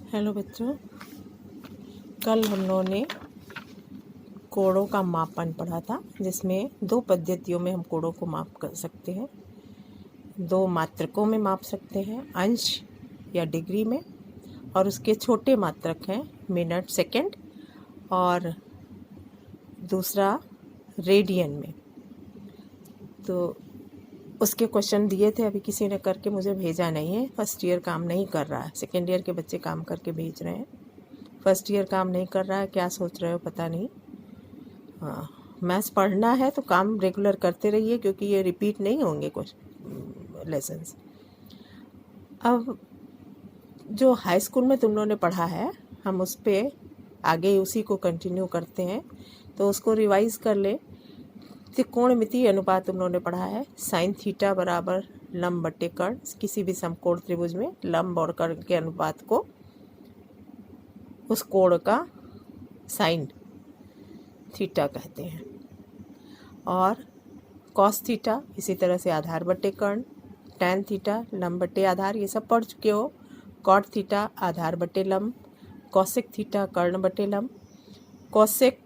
Hello बच्चों, कल हम लोगों ने कोणों का मापन पढ़ा था, जिसमें दो पद्धतियों में हम कोणों को माप कर सकते हैं। दो मात्रकों में माप सकते हैं, अंश या डिग्री में, और उसके छोटे मात्रक हैं मिनट, सेकंड, और दूसरा रेडियन में। तो उसके क्वेश्चन दिए थे, अभी किसी ने करके मुझे भेजा नहीं है। फर्स्ट ईयर काम नहीं कर रहा है, सेकेंड ईयर के बच्चे काम करके भेज रहे हैं। फर्स्ट ईयर काम नहीं कर रहा है, क्या सोच रहे हो पता नहीं। हाँ, मैथ्स पढ़ना है तो काम रेगुलर करते रहिए, क्योंकि ये रिपीट नहीं होंगे कुछ लेसन्स। अब जो हाई स्कूल में तुम लोगों ने पढ़ा है, हम उस पर आगे उसी को कंटिन्यू करते हैं, तो उसको रिवाइज कर ले। त्रिकोणमितीय अनुपात तुम लोगों ने पढ़ा है, साइन थीटा बराबर लंब बटे कर्ण। किसी भी समकोण त्रिभुज में लंब और कर्ण के अनुपात को उस कोण का साइन थीटा कहते हैं। और कॉस थीटा इसी तरह से आधार बटे कर्ण, टैन थीटा लंब बटे आधार, ये सब पढ़ चुके हो। कॉट थीटा आधार बटे लंब, कॉसेक थीटा कर्ण बटे लंब। कॉसेक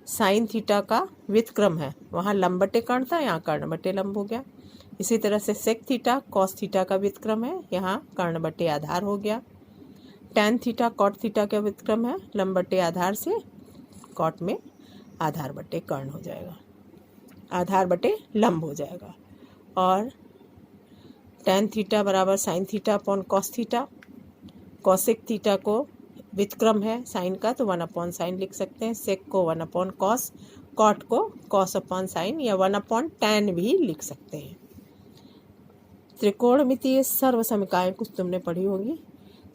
साइन थीटा का व्युत्क्रम है, वहाँ लंब बटे कर्ण था, यहाँ कर्ण बटे लंब हो गया। इसी तरह से सेक थीटा कॉस थीटा का व्युत्क्रम है, यहाँ कर्ण बटे आधार हो गया। टैन थीटा कॉट थीटा का व्युत्क्रम है, लंब बटे आधार से कॉट में आधार बटे कर्ण हो जाएगा, आधार बटे लंब हो जाएगा। और टैन थीटा बराबर sine theta upon cos theta. Cosec theta को व्युत्क्रम है साइन का, तो 1 अपॉन साइन लिख सकते हैं। सेक को 1 अपॉन कॉस, कॉट को कॉस अपॉन साइन या 1 अपॉन टैन भी लिख सकते हैं। त्रिकोणमितीय सर्वसमीकाएं कुछ तुमने पढ़ी होगी।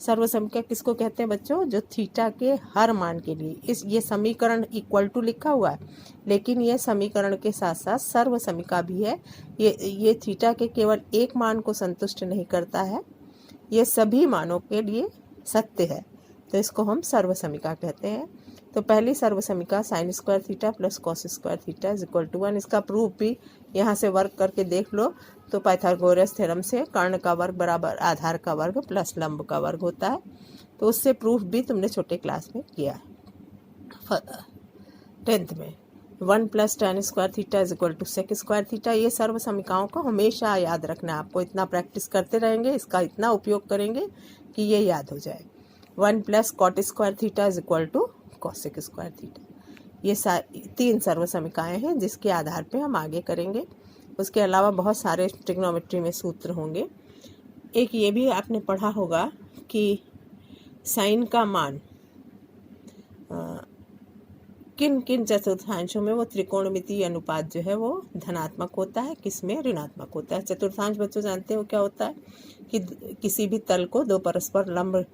सर्वसमीका किसको कहते हैं बच्चों? जो थीटा के हर मान के लिए ये समीकरण इक्वल टू लिखा हुआ है, लेकिन ये समीकरण के साथ साथ सर्वसमीका भी है। ये थीटा के केवल एक मान को संतुष्ट नहीं करता है, ये सभी मानों के लिए सत्य है, तो इसको हम सर्वसमीका कहते हैं। तो पहली सर्वसमीका sine square theta plus cos square theta is equal to 1। इसका प्रूफ भी यहाँ से वर्क करके देख लो। तो पाइथागोरस थ्योरम से कर्ण का वर्ग बराबर आधार का वर्ग प्लस लंब का वर्ग होता है, तो उससे प्रूफ भी तुमने छोटे क्लास में किया है 10th में। 1 plus tan square theta is equal to sec square theta. ये सर्वसमीकाओं को हमेशा याद रखना है आपको, इतना प्रैक्टिस करते रहेंगे, इसका इतना उपयोग करेंगे कि ये याद हो जाए। 1 plus cot square theta is equal to cosec square theta. ये 3 सर्वसमीकाएं हैं जिसके आधार पे हम आगे करेंगे। उसके अलावा बहुत सारे ट्रिग्नोमेट्री में सूत्र होंगे। एक ये भी आपने पढ़ा होगा कि साइन का मान किन किन चतुर्थांशों में वो त्रिकोणमितीय अनुपात जो है वो धनात्मक होता है, किस में ऋणात्मक होता है। चतुर्थांश बच्चों जानते हो क्या होता है? कि किसी भी तल को दो परस्पर लंब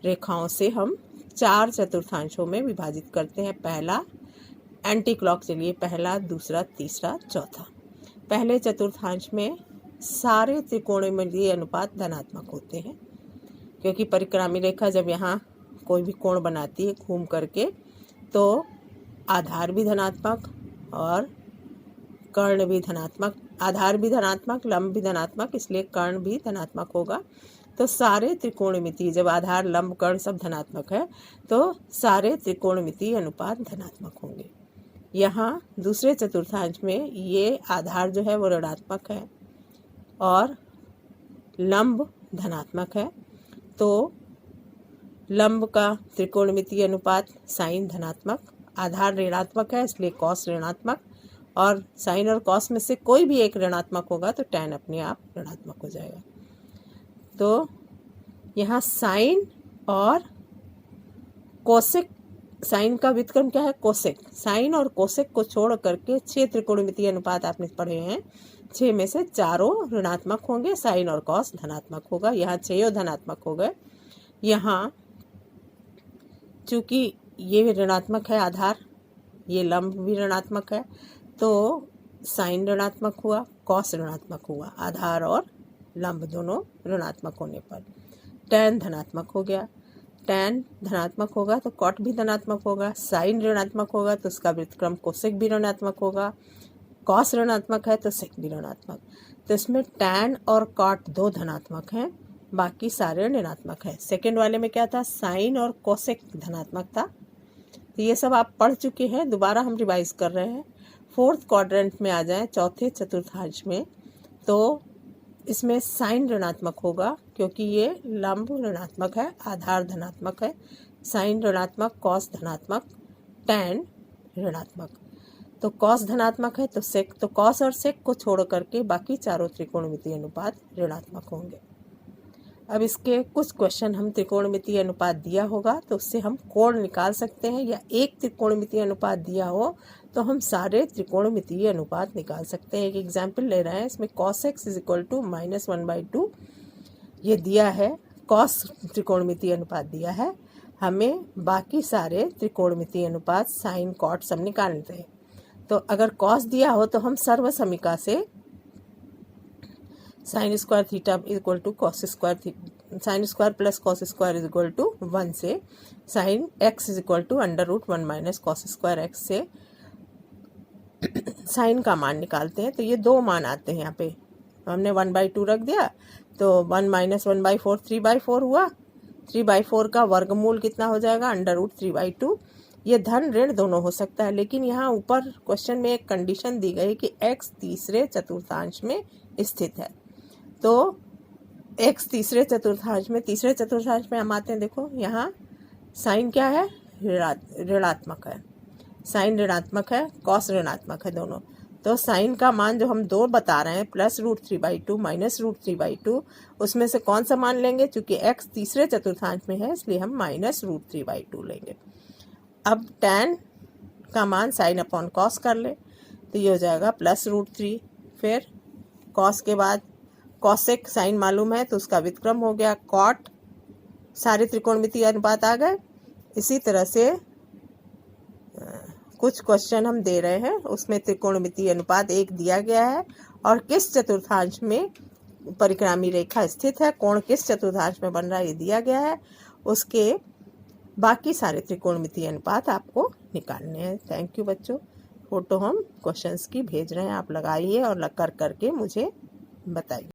रेखाओं से हम 4 चतुर्थांशों में विभाजित करते हैं। पहला एंटी क्लॉक चलिए, पहला, दूसरा, तीसरा, चौथा। पहले चतुर्थांश में सारे त्रिकोणमितीय अनुपात धनात्मक होते हैं, क्योंकि परिक्रामी रेखा जब यहाँ कोई भी कोण बनाती है घूम करके, तो आधार भी धनात्मक और कर्ण भी धनात्मक, आधार भी धनात्मक, लंब भी धनात्मक, इसलिए कर्ण भी धनात्मक होगा। तो सारे त्रिकोणमितीय, जब आधार लंब कर्ण सब धनात्मक है, तो सारे त्रिकोणमितीय अनुपात धनात्मक होंगे। यहाँ दूसरे चतुर्थांश में ये आधार जो है वो ऋणात्मक है और लंब धनात्मक है, तो लंब का त्रिकोणमितीय अनुपात साइन धनात्मक, आधार ऋणात्मक है इसलिए कॉस ऋणात्मक, और साइन और कॉस में से कोई भी एक ऋणात्मक होगा तो टैन अपने आप ऋणात्मक हो जाएगा। तो यहाँ साइन और कोसेक, साइन का व्युत्क्रम क्या है? कोसेक। साइन और कोसेक को छोड़ करके 6 त्रिकोणमितीय अनुपात आपने पढ़े हैं, 6 में से 4 ऋणात्मक होंगे, साइन और कॉस धनात्मक होगा। यहाँ 6 धनात्मक हो गए। यहाँ चूंकि ये ऋणात्मक है आधार, ये लंब भी ऋणात्मक है, तो साइन ऋणात्मक हुआ, कॉस ऋणात्मक हुआ, आधार और लंब दोनों ऋणात्मक होने पर। टैन धनात्मक हो गया, टैन धनात्मक होगा तो कॉट भी धनात्मक होगा, साइन ऋणात्मक होगा तो उसका व्युत्क्रम कोसेक भी ऋणात्मक होगा, कॉस ऋणात्मक है तो सेक भी ऋणात्मक। तो इसमें टैन और कॉट 2 धनात्मक हैं बाकी सारे ऋणात्मक है। सेकंड वाले में क्या था, साइन और कोसेक धनात्मक था। तो ये सब आप पढ़ चुके हैं, दोबारा हम रिवाइज कर रहे हैं। फोर्थ क्वाड्रेंट में आ जाएं, चौथे चतुर्थांश में, तो इसमें साइन ऋणात्मक होगा क्योंकि ये लंब ऋणात्मक है, आधार धनात्मक है। साइन ऋणात्मक, कॉस धनात्मक, टैन ऋणात्मक। तो कॉस धनात्मक है तो सेक, तो कॉस और सेक को छोड़ करके बाकी चारों त्रिकोणमितीय अनुपात ऋणात्मक होंगे। अब इसके कुछ क्वेश्चन हम त्रिकोणमितीय अनुपात दिया होगा तो उससे हम कोण निकाल सकते हैं, या एक त्रिकोणमितीय अनुपात दिया हो तो हम सारे त्रिकोणमितीय अनुपात निकाल सकते हैं। एक एग्जाम्पल ले रहे हैं, इसमें cos x is equal to -1/2 ये दिया है, कॉस त्रिकोणमितीय अनुपात दिया है। हमें बाकी सारे त्रिकोणमितीय अनुपात साइन कॉट सब निकालते हैं। तो अगर कॉस दिया हो तो हम सर्वसमीका से sine square theta equal to cos square, sine square plus cos square is equal to 1 से sine x is equal to √1 minus cos square x से साइन का मान निकालते हैं। तो ये दो मान आते हैं, यहाँ पे हमने 1/2 रख दिया तो 1 - 1/4 3/4 हुआ। 3/4 का वर्गमूल कितना हो जाएगा, √3/2। ये धन ऋण दोनों हो सकता है, लेकिन यहाँ ऊपर क्वेश्चन में एक कंडीशन दी गई कि x तीसरे चतुर्थांश में स्थित है। तो x तीसरे चतुर्थांश में हम आते हैं, देखो यहाँ साइन क्या है, ऋणात्मक है, साइन ऋणात्मक है, कॉस ऋणात्मक है दोनों। तो साइन का मान जो हम 2 बता रहे हैं +√3/2 -√3/2, उसमें से कौन सा मान लेंगे, चूंकि x तीसरे चतुर्थांश में है इसलिए हम -√3/2 लेंगे। अब tan का मान साइन अपॉन कॉस कर ले तो ये हो जाएगा +√3। फिर कॉस के बाद कॉसेक, साइन मालूम है तो उसका व्युत्क्रम हो गया, कॉट, सारे त्रिकोणमितीय अनुपात आ गए। इसी तरह से कुछ क्वेश्चन हम दे रहे हैं, उसमें त्रिकोणमितीय अनुपात 1 दिया गया है और किस चतुर्थांश में परिक्रामी रेखा स्थित है, कोण किस चतुर्थांश में बन रहा है ये दिया गया है। उसके बाकी सारे त्रिकोणमितीय अनुपात आपको निकालने हैं। थैंक यू बच्चों। फोटो हम क्वेश्चंस की भेज रहे हैं, आप लगाइए और कर करके मुझे बताइए।